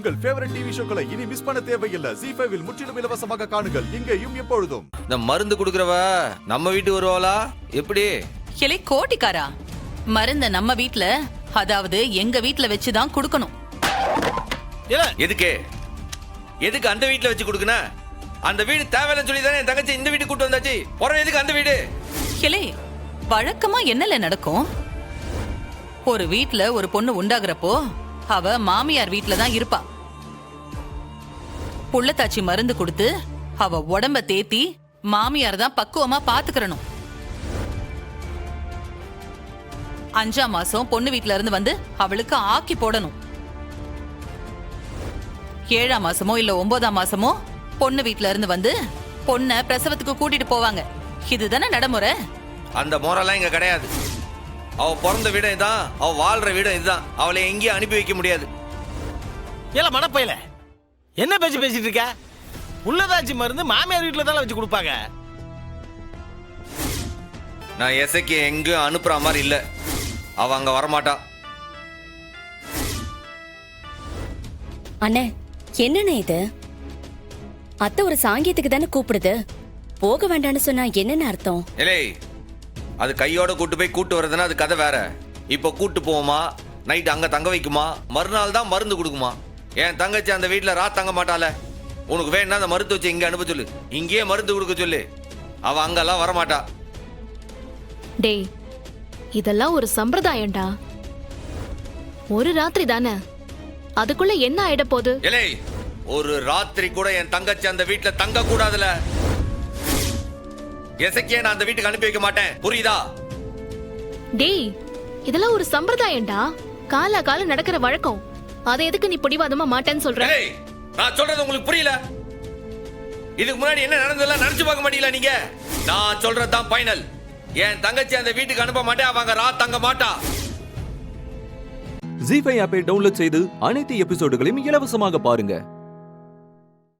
உங்கள் favourite TV ஷோக்களை இனி miss பண்ண தேவையில்லை. ZEE5 இல் முற்றிலும் இலவசமாக காணுங்கள். இங்கேயும் எப்பொழுதும். இந்த மருந்து குடுக்கறவ நம்ம வீட்டு வருவாளா எப்படி? கிளை கோட்டிக்காரா, மருந்த நம்ம வீட்ல, அதாவது எங்க வீட்ல வச்சுதான் குடுக்கணும். எதுக்கு அந்த வீட்ல வச்சு குடுக்கன? அந்த வீடு தேவையில்லைன்னு சொல்லி தானே என் தங்கச்சி இந்த வீட்டுக்கு கூட்டு வந்தாச்சு. போற எதுக்கு அந்த வீடு? கிளை வழக்கமா என்னல நடக்கும்? ஒரு வீட்ல ஒரு பொண்ணு உண்டாகிறப்போ அவ மாமியார் வீட்ல தான் இருப்பா. புள்ளத்தாச்சி மருந்து கொடுத்து அவ உடம்ப தேத்தி மாமியார் தான் பக்குவமா பாத்துக்கறணும். 5ஆம் மாசம் பொண்ணு வீட்ல இருந்து வந்து அவளுக்கு ஆக்கி போடணும். 7ஆம் மாசமோ இல்ல 9ஆம் மாசமோ பொண்ணு வீட்ல இருந்து வந்து பொண்ண பிரசவத்துக்கு கூட்டிட்டு போவாங்க. இதுதானே நடைமுறை. அந்த முறைலாம் இங்க கிடையாது. அவ பிறந்த வீடு இதுதான், அவ வாழ்ற வீடு இதுதான். அவளை எங்கேயும் அனுப்பி வைக்க முடியாது. ஏல மனப்பையில என்ன பேசிட்டு இருக்க? உள்ளதாச்சி மருந்து மாமியார் வீட்டுல தான் வச்சு கொடுப்பாங்க. நான் எசைக்கு எங்க அனுப்புற மாதிரி இல்ல. அவ அங்க வரமாட்டா. அண்ணே, என்னண்ணே இது? அத்தை ஒரு சாங்கியத்துக்கு தானே கூப்பிடுது. போக வேண்டாம்னு சொன்னா என்னென்ன அர்த்தம்? ஏலே, அது கையோட கூட்டு போய் கூட்டு வரதுன்னா அது கதை வேற. இப்போ கூட்டு போவோமா, நைட் அங்க தங்க வைக்குமா, மறுநாள் தான் மருந்து கொடுக்குமா. என் தங்கச்சி அந்த வீட்டுல தங்க மாட்டாள. உனக்கு வேணா அந்த மருந்து வச்சு இங்க அனுப்ப சொல்லு. இங்கேயே மருந்து கொடுக்க சொல்லு. அவ அங்கெல்லாம் வரமாட்டா. டேய், இதெல்லாம் ஒரு சம்பிரதாயம்டா. ஒரு ராத்திரி தானே, அதுக்குள்ள என்ன ஆயிட போகுது? ஏலே, ஒரு ராத்திரி கூட என் தங்கச்சி அந்த வீட்டுல தங்க கூடாதுல. எசக்கியே நான் அந்த வீட்டுக்கு அனுப்பி வைக்க மாட்டேன், புரியுதா? டேய், இதெல்லாம் ஒரு சம்பிரதாயம்டா. காலா காலம் நடக்கிற வழக்கம். அதை எதுக்கு நீ பிடிவாதமா மாட்டேன்னு சொல்ற? ஏய், நான் சொல்றது உங்களுக்கு புரியல? இதுக்கு முன்னாடி என்ன நடந்ததெல்லாம் நினைச்சு பார்க்க மாட்டீங்களா நீங்க? நான் சொல்றதுதான் ஃபைனல். என் தங்கச்சி அந்த வீட்டுக்கு அனுப்ப மாட்டேன். அவங்க தங்க மாட்டா. ZEE5 ஆப்பை டவுன்லோட் செய்து அனைத்து எபிசோடுகளையும் இலவசமாக பாருங்க.